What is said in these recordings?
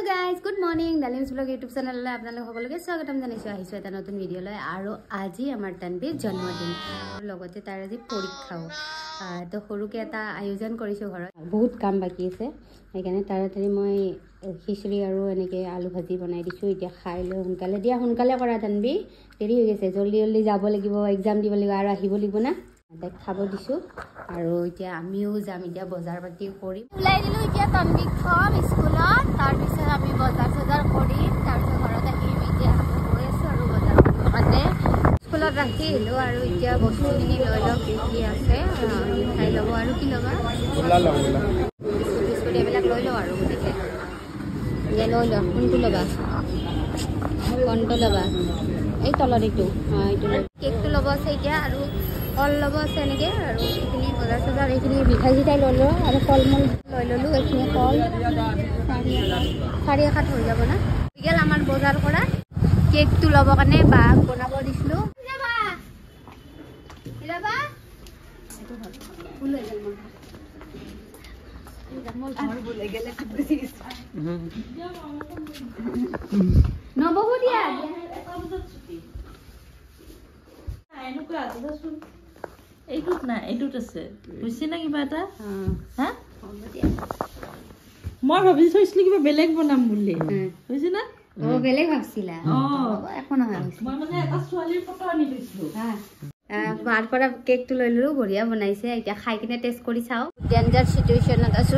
guys, good morning. Dalim's vlog YouTube channel le apnalok সকলোকে স্বাগতম জানাইছো আহিছো এটা নতুন ভিডিও লৈ আৰু আজি আমাৰ তানবীৰ জন্মদিন লগতে তাৰ আজি পৰীক্ষাও তো সৰুকে এটা আয়োজন কৰিছো ঘৰত বহুত কাম বাকি আছে সেইকাৰণে তাৰাতাৰি মই খিচুৰি আৰু এনেকে আলু ভাজি বনাই দিছো এতিয়া খাই লৈ সোনকালে কৰা তানবী দেৰি হৈ গৈছে জলদি যাব লাগিব এক্সাম দিব লাগিব আৰু আহিব লাগিব না তাক খাব দিছো আৰু এতিয়া আমিও যাম এতিয়া বজাৰ পাতি কৰি উলাই দিলো এতিয়া তানবিক থম স্কুলত তাৰ পিছত আমি বজাৰ কৰি তাৰ পিছত ঘৰত আহিম এতিয়া গৈ আছো আৰু বজাৰ কৰিবতে স্কুলত ৰাখি আহিলো আৰু এতিয়া বস্তুখিনি লৈ লওঁ কি আছে খাই ল'ব আৰু কি ল'বা বিস্কুট এইবিলাক লৈ লওঁ আৰু গোটেই লৈ লওঁ কোনটো ল'বা এই তলত এইটো কেকটো ল'ব আছে এতিয়া আৰু কল ল'ব আছে এনেকৈ আৰু এইখিনি বজাৰ এইখিনি মিঠাই লৈ লওঁ আৰু ফল মূল লৈ ল'লোঁ এইখিনি কল চাৰি এসাত হৈ যাব না গ'ল আমাৰ বজাৰ কৰা কেকটো ল'ব কাৰণে বাক বনাব দিছিলোঁ নবহু দিয়া এইটোত না এইটোত আছে বুঝছি না কিবা এটা হা মই ভাবি থৈছিলো কিবা বেলেগ বনাম বুলি বুঝছি না ও বেলেগ ভাবছিলা একো নহয় মই মানে এটা ছোৱালীৰ ফটো আনি দিছিলো বাৰ পৰা কেকটো লৈ ল'লো বঢ়িয়া বনাইছে এতিয়া খাই কিনে টেষ্ট কৰি চাওঁ ডেঞ্জাৰ চিটুৱেশ্যনত আছো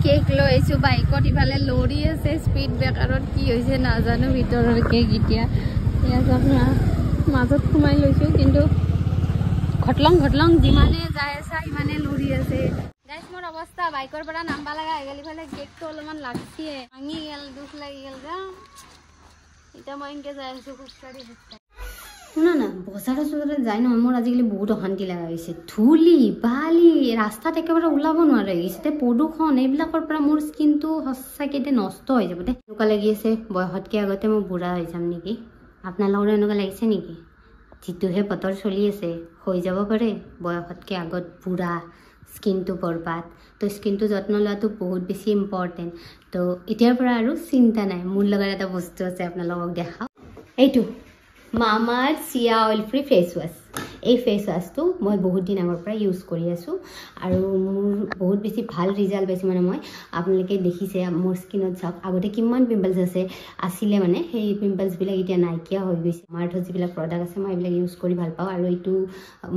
কেক লৈ আহিছোঁ বাইকত ইফালে লৰি আছে স্পীড ব্ৰেকাৰত কি হৈছে নাজানো ভিতৰৰ কেক এতিয়া মাজত সোমাই লৈছোঁ কিন্তু ঘটলং যিমানে যাই আছে সিমানে লৰি আছে গাইছ মোৰ অৱস্থা বাইকৰ পৰা নামবা লগা হৈ গ'ল ইফালে কেকটো অলপমান লাগছে ভাঙি গ'ল দুখ লাগি গ'ল যা এতিয়া মই এনেকৈ যাই আছোঁ খোজকাঢ়ি শুনা না বজাৰত যাই নহয় মোৰ আজিকালি বহুত অশান্তি লগা হৈছে ধূলি বালি ৰাস্তাত একেবাৰে ওলাব নোৱাৰা হৈ গৈছে প্ৰদূষণ এইবিলাকৰ পৰা মোৰ স্কিনটো সঁচাকৈ নষ্ট হৈ যাব এনেকুৱা লাগি আছে বয়সতকৈ আগতে মই বুঢ়া হৈ যাম নেকি আপোনালোকৰ এনেকুৱা লাগিছে নেকি যিটোহে বতৰ চলি আছে হৈ যাব পাৰে বয়সতকৈ আগত বুঢ়া স্কিনটো বৰবাদ তো স্কিনটো যত্ন লোৱাটো বহুত বেছি ইম্পৰ্টেণ্ট তো এতিয়াৰ পৰা আৰু চিন্তা নাই মোৰ লগত এটা বস্তু আছে আপোনালোকক দেখাওঁ এইটো মামাআৰ্থ চিয়া অইল ফ্ৰী ফেচ ৱাছ এই ফেচ ৱাছটো মই বহুত দিন আগৰ পৰা ইউজ কৰি আছোঁ আৰু মোৰ বহুত বেছি ভাল ৰিজাল্ট পাইছোঁ মানে মই আপোনালোকে দেখিছে মোৰ স্কিনত চাওক আগতে কিমান পিম্পলছ আছিলে মানে সেই পিম্পলছবিলাক এতিয়া নাইকিয়া হৈ গৈছে মামাআৰ্থৰ যিবিলাক প্ৰডাক্ট আছে মই এইবিলাক ইউজ কৰি ভাল পাওঁ আৰু এইটো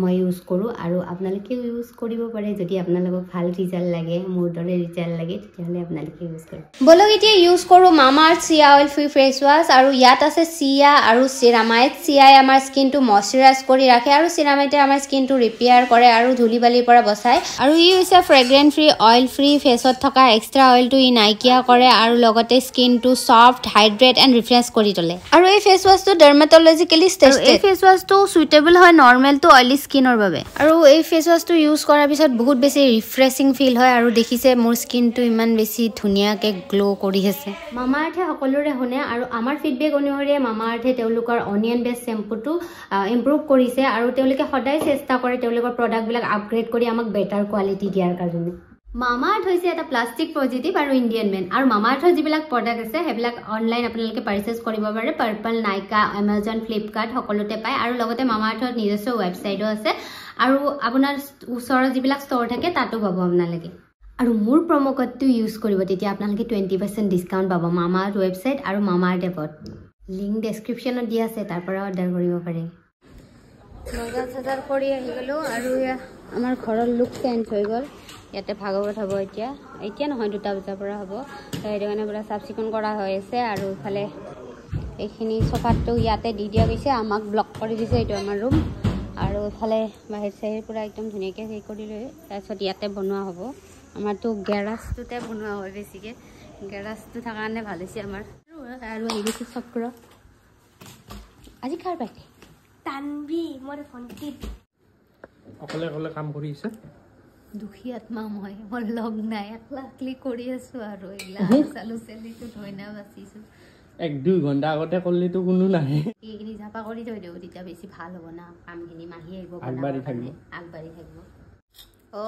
মই ইউজ কৰোঁ আৰু আপোনালোকেও ইউজ কৰিব পাৰে যদি আপোনালোকক ভাল ৰিজাল্ট লাগে মোৰ দৰে ৰিজাল্ট লাগে তেতিয়াহ'লে আপোনালোকে ইউজ কৰিব বলক এতিয়া ইউজ কৰোঁ মামাআৰ্থ চিয়া অইল ফ্ৰী ফেচ ৱাছ আৰু ইয়াত আছে চিয়া আৰু চিৰামাইড চিয়াই আমাৰ স্কিনটো মইশ্চাৰাইজ কৰি ৰাখে আৰু চিৰামাইডে আমাৰ স্কিনটো ৰিপেয়াৰ কৰে আৰু ধূলি বালিৰ পৰা বচায় আৰু ই হৈছে ফ্ৰেগ্ৰেন্স ফ্ৰী অইল ফ্ৰী ফেচত থকা এক্সট্ৰা অইলটো ই নাইকিয়া কৰে আৰু লগতে স্কিনটো সফ্ট হাইড্ৰেট এণ্ড ৰিফ্ৰেছ কৰি তোলে আৰু এই ফেচ ৱাছটো ডাৰ্মাটলজিকেলি টেষ্টেড এই ফেচ ৱাছটো সুইটেবল হয় নৰ্মেল টু অইলি স্কিনৰ বাবে আৰু এই ফেচ ৱাছটো ইউজ কৰাৰ পিছত বহুত বেছি ৰিফ্ৰেছিং ফিল হয় আৰু দেখিছে মোৰ স্কিনটো ইমান বেছি ধুনীয়াকৈ গ্লো কৰি আছে মামাআৰ্থে সকলোৰে শুনে আৰু আমাৰ ফিডবেক অনুসৰি মামাআৰ্থে তেওঁলোকৰ অনিয়ন বেছ শ্বেম্পুটো ইম্প্ৰুভ কৰিছে আৰু তেওঁলোকে সদায় চেষ্টা কৰে তেওঁলোকৰ প্ৰডাক্টবিলাক আপগ্ৰেড কৰি আমাক বেটাৰ কোৱালিটি দিয়াৰ কাৰণে মামাআৰ্থ হৈছে এটা প্লাষ্টিক পজিটিভ আৰু ইণ্ডিয়ান মেন আৰু মামাআৰ্থৰ যিবিলাক প্ৰডাক্ট আছে সেইবিলাক অনলাইন আপোনালোকে পাৰ্চেছ কৰিব পাৰে পাৰ্পল নাইকা এমাজন ফ্লিপকাৰ্ট সকলোতে পায় আৰু লগতে মামাআৰ্থৰ নিজস্ব ৱেবছাইটো আছে আৰু আপোনাৰ ওচৰৰ যিবিলাক ষ্ট'ৰ থাকে তাতো পাব আপোনালোকে আৰু মোৰ প্ৰম' কোডটো ইউজ কৰিব তেতিয়া আপোনালোকে 20% ডিছকাউণ্ট পাব মামাআৰ্থ ৱেবছাইট আৰু মামাআৰ্থ এপত লিংক ডেছক্ৰিপশ্যনত দিয়া আছে তাৰ পৰা অৰ্ডাৰ কৰিব পাৰে বজাৰ কৰি আহি গ'লোঁ আৰু আমাৰ ঘৰৰ লুক চেঞ্জ হৈ গ'ল ইয়াতে ভাগৱত হ'ব এতিয়া নহয় 2টা বজাৰ পৰা হ'ব সেইটো কাৰণে পূৰা চাফ চিকুণ কৰা হৈ আছে আৰু ইফালে এইখিনি চফাটো ইয়াতে দি দিয়া গৈছে আমাক ব্লক কৰি দিছে এইটো আমাৰ ৰুম আৰু ইফালে বাহিৰ চাহিৰ পূৰা একদম ধুনীয়াকৈ হেৰি কৰি লৈ তাৰপিছত ইয়াতে বনোৱা হ'ব আমাৰতো গেৰাজটোতে বনোৱা হয় বেছিকৈ গেৰাজটো থকাৰ কাৰণে ভাল হৈছে আমাৰ আৰু আহি গৈছে চক্ৰ আজি কাৰ বাইতে তানবি মোৰ ভণ্টি অকলে কাম কৰি আছে দুখী আত্মা মই মোৰ লগ নাই একলাকলি কৰি আছোঁ আৰু এইবিলাক চালু চেলিটো ধৈ না বাচিছোঁ 1-2 ঘণ্টা আগতে কৰিলেতো কোনো নাহে এইখিনি জাপা কৰি থৈ দিওঁ তেতিয়া বেছি ভাল হ'ব না কামখিনি মাহি আহিব আগবাঢ়ি থাকিব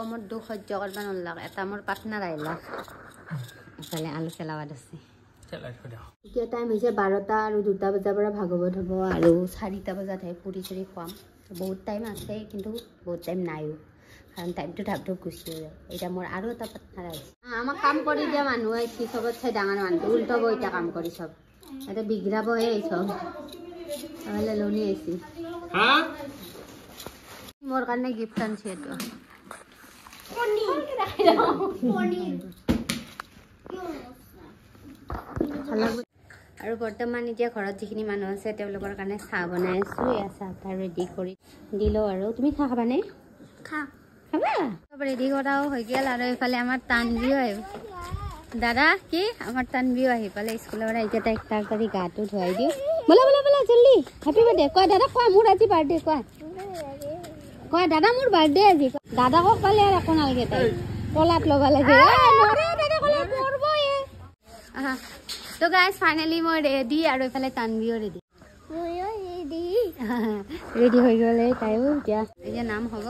মোৰ দুখ সহ্য কৰিব নোৱাৰিলাক এটা মোৰ পাৰ্টনাৰ আহিলাক ইফালে আলু চেলাৱাত আছে চেলাই থৈ দিওঁ এতিয়া টাইম হৈছে 12টা আৰু 2টা বজাৰ পৰা ভাগৱত হ'ব আৰু 4টা বজাতহে পুৰি চুৰি খুৱাম বহুত টাইম আছে কিন্তু বহুত টাইম নাইও কাৰণ টাইমটো ধাপ গুচি যায় এতিয়া মোৰ আৰু এটা পাৰ্টনাৰ আহিছে আমাক কাম কৰি দিয়া মানুহ আহিছে চবত চাই ডাঙৰ মানুহটো উল্টাব এতিয়া কাম কৰি চব এটা বিগড়াবহে চব নহ'লে লনি আহিছে মোৰ কাৰণে গিফ্ট আনিছে এইটো আৰু বৰ্তমান এতিয়া ঘৰত যিখিনি মানুহ আছে তেওঁলোকৰ কাৰণে চাহ বনাই আছোঁ এয়া চাহটা ৰেডি কৰি দিলোঁ আৰু তুমি চাহ খাবানে খাবা চব ৰেডি কৰাও হৈ গ'ল আৰু এইফালে আমাৰ তানবিও আহিব দাদা কি আমাৰ তানবিও আহি পালে স্কুলৰ পৰা এতিয়া তাইক তাৰ কৰি গাটো ধুৱাই দিওঁ ব'লা ব'লা ব'লা জল্দি হেপী বাৰ্থডে কোৱা দাদা কোৱা মোৰ আজি বাৰ্থডে কোৱা দাদা মোৰ বাৰ্থডে আজি দাদাকক পালে আৰু একো নালাগে তাই কলাত ল'ব লাগে তো গাইজ ফাইনেলি মই ৰেডি আৰু এইফালে তানবিও ৰেডি ৰেডি হৈ গ'লে তাইও এতিয়া নাম হ'ব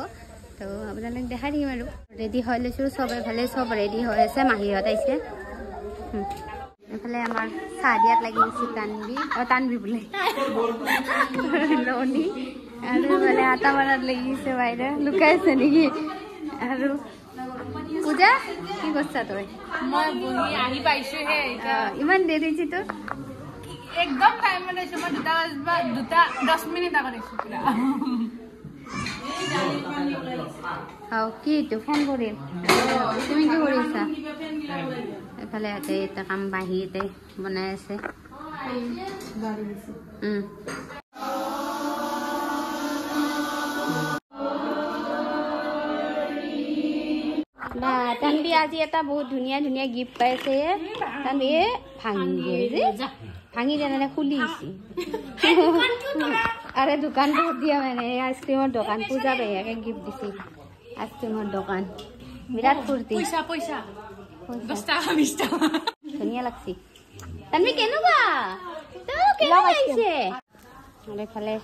তো আপোনালোক দেখাই দিম আৰু ৰেডি হৈ লৈছোঁ চব এইফালে চব ৰেডি হৈ আছে মাহীহঁত আহিছে এইফালে আমাৰ চাহ দিয়াত লাগি গৈছে তানবি বোলে লনি আৰু এইফালে আটা মাৰাত লাগিছে বাইদেউ লুকাই আছে নেকি আৰু পূজা কি কৰিছা তই মই বহি আহি পাইছোহে ইমান দেৰি হৈছে তোৰ একদম টাইম লৈছো মই 10 মিনিট আগত আহিছো পুৰা কি এইটো ফোন কৰিল তুমি কি কৰি আছা এইফালে ইয়াতে এটা কাম বাহিৰতে বনাই আছে তানবি আজি এটা বহুত ধুনীয়া ধুনীয়া গিফ্ট পাইছে তানবি ভাঙি যেনে খুলিছে আরে দোকানটো দিয়া মানে আইসক্রিমের দোকান পূজা ভাইয়াকে গিফট দিছি আইসক্রিমের দোকান বিরাট ফুর্তি পয়সা 10 টাকা 20 টাকা ধুনীয়া লাগছি তানবি কেনেকুৱা তো কেনেকুৱা লাগিছে আৰু এফালে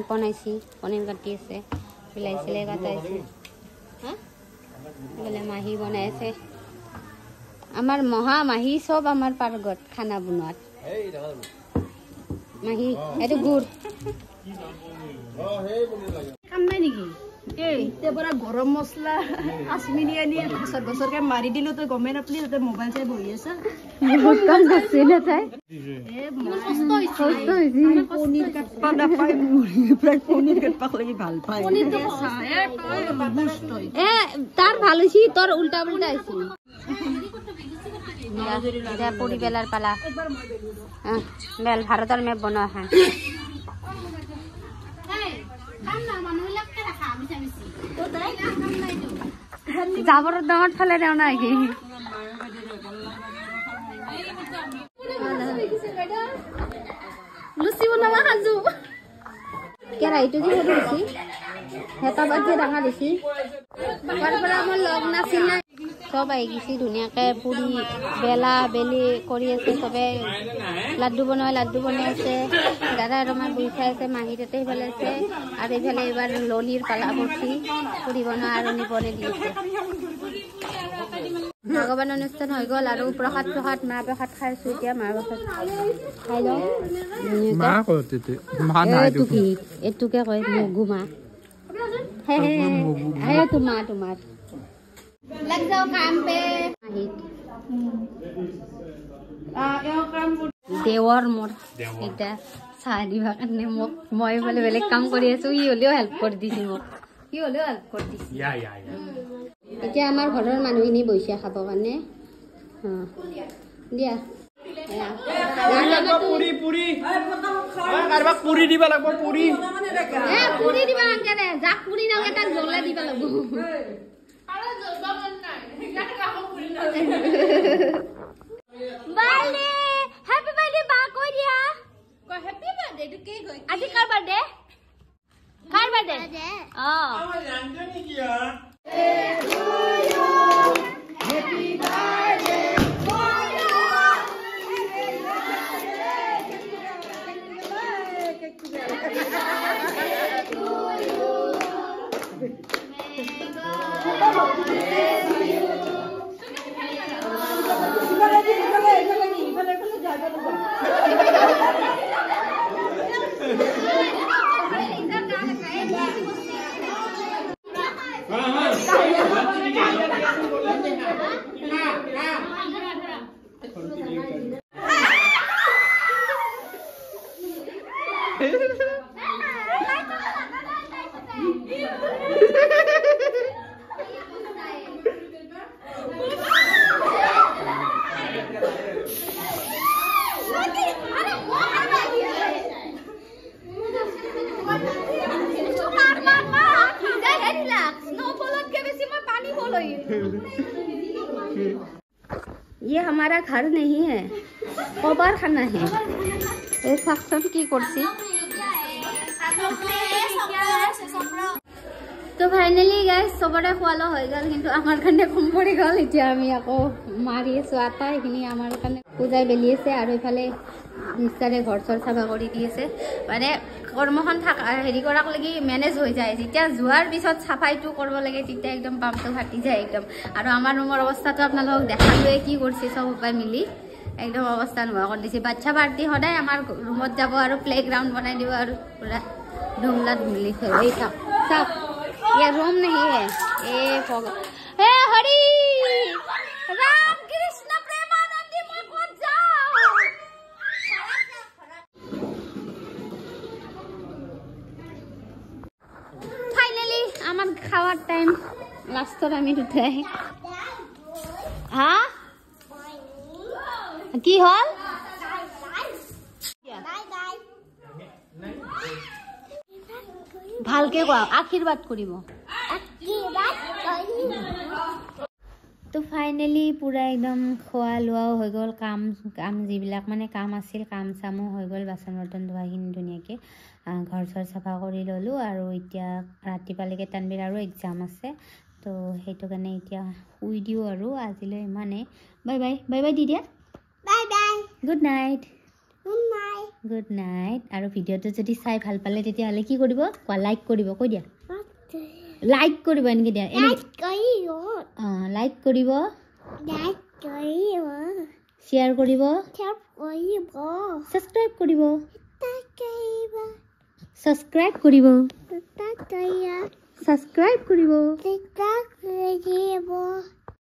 বনাইছি পনীৰ কাটি আছে বিলাহী চিলাই কাটাইছে বোলে মাহী বনাই আছে আমাৰ মহা মাহী চব আমাৰ পাৰ্গত খানা বনোৱাত মাহী এইটো গুড় কাম নাই নেকি এতিয়া পৰা গৰম মছলা কাশ্মীৰী আনি গছৰকে মাৰি দিলো তই গমেই নাপালি তই মোবাইল চাই বহি আছা বহুত কাম নাছিলে তাই তাৰ ভাল হৈছে তোৰ উল্টা পুল্টা হৈছে পৰি বেলাৰ পালা বেল ভাৰতৰ মেপ বনোৱা হা জাবৰৰ দামত ফালে দেও না কি লুচি বনাবা সাজু কেৰাহীটো যে সৰু হৈছে হেতা বাদ যে ডাঙৰ হৈছে বাপাৰ পৰা আমাৰ লগ নাছিল না চব আহি গৈছে ধুনীয়াকে পুৰি বেলা বেলি কৰি আছে চবে লাড্ডু বনাই আছে দাদা আৰু আমাৰ বহি চাই আছে মাহী তাতে সেইফালে আছে আৰু এইফালে এইবাৰ লনিৰ পালা পৰছি পুৰি বনোৱা আৰু নিবনে দি আছে ভগৱান অনুষ্ঠান হৈ গ'ল আৰু প্ৰসাদ মাহ প্ৰসাদ খাইছো এতিয়া মাহ প্ৰসাদ খাই লওঁ এইটোকে কয় মগু মাহ তোমাৰ लग जाओ काम पे देवर मोर এটা চাহ দিবা কাৰণে মই বোলে বেলেগ কাম কৰি আছো ই হলেও হেল্প কৰি দিছি মোক এতিয়া আমাৰ ঘৰৰ মানুহখিনি বৈশা খাব কাৰণে দিয়া পুৰি দিবা লাগিব পুৰি দিবা কাৰণে যাক পুৰি নালাগে তাক জ্বলা দিবা লাগিব বালে হ্যাপি বার্থডে বা কই দিয়া কই হ্যাপি বার্থডে তো কে কই আজি কার বার্থডে আমার জানতে নি কি হ্যাপি বার্থডে हमारा घर नहीं है कबार खाना है ए साक्षन की करছি तो फाइनली गाइस सबरे খোৱালো হৈ গল কিন্তু আমাৰ কাৰণে কম পৰি গল এতিয়া আমি আকৌ মাৰি আছো আটা এখিনি আমাৰ কাৰণে পূজাই বেলি আছে আৰু ইফালে নিশ্চয় ঘৰ চৰ চাফা কৰি দি আছে মানে কৰ্মখন হেৰি কৰাক লাগি মেনেজ হৈ যায় যেতিয়া জুৱাৰ পিছত চাফাইটো কৰিব লাগে তেতিয়া একদম পামটো ফাটি যায় একদম আৰু আমাৰ ৰুমৰ অৱস্থাটো আপোনালোকক দেখালোৱে কি কৰিছে সব উপায় মিলি একদম অৱস্থা নোহোৱা কৰি দিছে বাচ্চা পাৰ্টি সদায় আমাৰ ৰুমত যাব আৰু প্লেগ্ৰাউণ্ড বনাই দিব আৰু পুৰা ধুমলা ধুমলি খেল এই চাপ চাপ ये रूम नहीं है ए हे हरि राम कृष्ण प्रेमानंदी मैं कौन जाओ फाइनली আমার খাওয়ার টাইম লাস্টত আমি উঠে হ্যাঁ কি হল ভালকে কোৱা আশীৰ্বাদ কৰিব তো ফাইনালি পুৰা একদম খোৱা লোৱাও হৈ গ'ল কাম যিবিলাক মানে কাম আছিল কাম চামো হৈ গ'ল বাচন বৰ্তন ধোৱাখিনি ধুনীয়াকৈ ঘৰ চৰ চাফা কৰি ল'লোঁ আৰু এতিয়া ৰাতিপুৱালৈকে তানবিৰ আৰু এক্সাম আছে তো সেইটো কাৰণে এতিয়া শুই দিওঁ আৰু আজিলৈ ইমানেই bye bye bye by the দিয়া bye bye good night good night আৰু ভিডিঅ'টো যদি চাই ভাল পালে তেতিয়াহ'লে কি কৰিব কোৱা লাইক কৰিব কৈ দিয়া লাইক কৰিব এনেকৈ দিয়া লাইক কৰিব শ্বেয়াৰ কৰিব ছাবস্ক্ৰাইব কৰিব